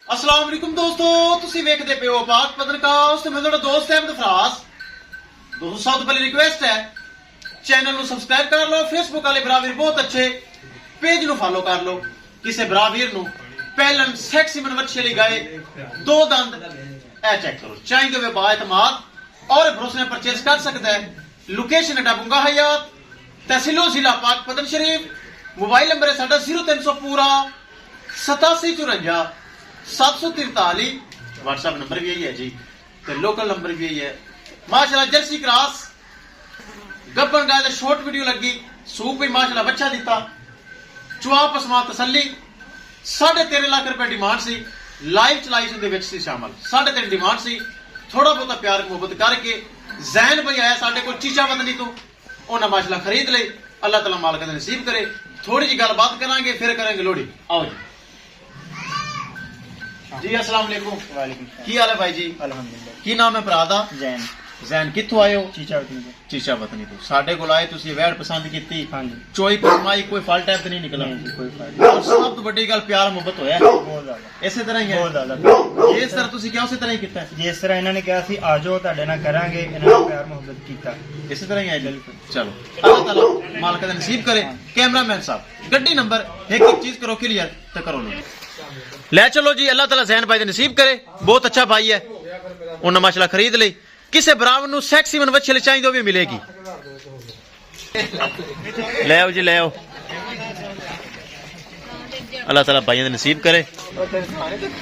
अस्सलाम वालेकुम दोस्तों, तुसी वेखदे पे हो पाक पत्रकार ते मैं ਤੁਹਾਡਾ ਦੋਸਤ ਅਹਿਮਦ ਫਰਾਜ਼। दोस्तों सब तो पहले रिक्वेस्ट है चैनल ਨੂੰ ਸਬਸਕ੍ਰਾਈਬ ਕਰ ਲਓ, ਫੇਸਬੁੱਕ ਵਾਲੇ ਬਰਾਵੀਰ ਬਹੁਤ ਅੱਛੇ पेज ਨੂੰ ਫਾਲੋ ਕਰ ਲਓ। ਕਿਸੇ ਬਰਾਵੀਰ ਨੂੰ ਪਹਿਲਨ ਸੈਕਸੀ ਮਨਵੱਛੀ ਲਈ ਗਏ ਦੋ ਦੰਦ ਇਹ ਚੈੱਕ ਕਰੋ, ਚਾਹੀਦੇ ਹੋਵੇ ਬਾਇਤਮਾਦ और भरोसे में परचेज कर सकता है। लोकेशन है बुंगा हयात, तहसीलो जिला पाक पतन शरीफ। मोबाइल नंबर है साडा 0300 पूरा 8754 743। व्हाट्सएप नंबर भी यही है जी, तो लोकल नंबर भी यही है। माशाल्लाह जर्सी क्रॉस गब्बन गाय शॉर्ट वीडियो लगी, सूप भी माशाल्लाह बच्चा दिता, चुआ पसमा तसली। 13.5 लाख रुपए डिमांड सी, लाइव चलाई उहदे विच सी शामिल। 3.5 डिमांड सी, थोड़ा बहुत प्यार मुहब्बत करके जैन भाई आया साडे कोल चीचा वतनी तो उन्हें माशाल्लाह खरीद ले। अल्लाह ताला मालिक दा नसीब करे। थोड़ी जी गलबात करांगे फिर करेंगे लोहड़ी। आओ जी जी। अस्सलाम वालेकुम। वालेकुम की हाल है भाई जी? अल्हम्दुलिल्लाह। की नाम है भरा दा? जैन जैन कित्थों आए हो? चीचा वतनी से। चीचा वतनी तो साडे कोल आए, तुसी वैड़ पसंद कीती, हाँ जी। चोई पसमाई कोई फल टाइप तो नहीं निकला? नहीं जी, कोई फायदा और सब तो बड़ी गल प्यार मुहब्बत होया बहुत ज्यादा इसे तरह ही है। बहुत ज्यादा। जिस तरह तुसी क्या उसी तरह ही कीता है? जिस तरह इन्होंने कहा सी आ जाओ ਤੁਹਾਡੇ ਨਾਲ ਕਰਾਂਗੇ, ਇਹਨਾਂ ਨੇ ਪਿਆਰ ਮੁਹੱਬਤ ਕੀਤਾ। इसी तरह ही है। चलो अल्लाह ताला मालिक दा नसीब करे। कैमरामैन साहब गड्डी नंबर एक एक चीज करो क्लियर तो करो लो। ले चलो जी, अल्लाह ताला जैन भाई दा नसीब करे। बहुत अच्छा भाई है, उन्हें माशाल्लाह खरीद ले। किसे बराबर नु सेक्सी मनवच्छी ले चाहिए भी मिलेगी। ले आओ जी, ले आओ। अल्लाह ताला भाइयों दा नसीब करे।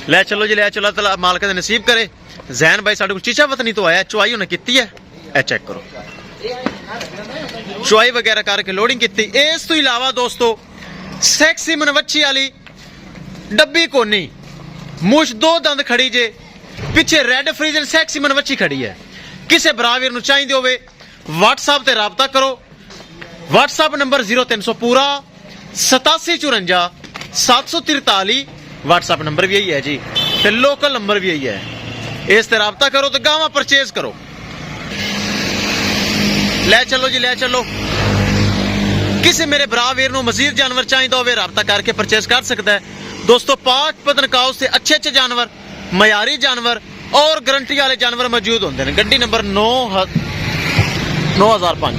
ले चलो जी, ले चलो, अल्लाह ताला मालिक दा नसीब करे। जैन भाई साडे को चीचा वतनी तो आया, चुआई उन्हें कीती है, ए चेक करो, चुआई वगैरह करके लोडिंग की। इस तो इलावा दोस्तों सैक्सी मनवच्छी वाली डब्बी कोनी, मुछ दो दंद खड़ी जे, पिछे रेड फ्रीजन सैक्सी मनवच्छी खड़ी है। किसे बरावीर नु चाहिए होवे व्हाट्सएप ते राबता करो। व्हाट्सएप नंबर 0300 पूरा 8754 743। व्हाट्सएप नंबर भी यही है जी, ते लोकल नंबर भी यही है। इस ते राबता करो तो गावा परचेज करो। ले चलो जी, ले चलो। किसी मेरे बरावीर नु मजीद जानवर चाहिए होवे राबता करके परचेज कर सकता है। दोस्तों पाक पतनकाव से अच्छे अच्छे जानवर, मयारी जानवर और गारंटी वाले जानवर मौजूद होंगे। गड्डी नंबर 9005।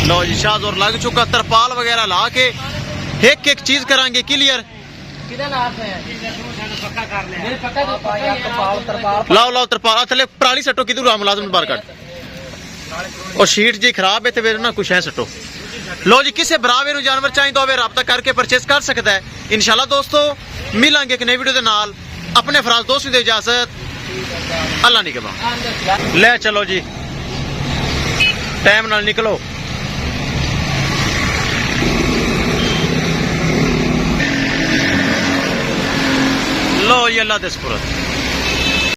लो जी, शाहजोर लग चुका, तरपाल वगैरह ला के एक एक चीज करांगे क्लियर। लाओ लाओ तरपाल थले पराली सटो, किधर मुलाजम बार कट और शीट जी खराब है तो फिर ना कुछ है सटो। लो जी, किसे बराबर नु जानवर चाहिए तो राबता करके परचेज कर सकता है। इंशाल्लाह दोस्तों मिलांगे एक नई वीडियो के नाल। अपने फराज दोस्त की इजाजत, अल्लाह नहीं कबा। ले चलो जी, टाइम नाल निकलो। लो जी, अल्लाह दे सुपुर्द।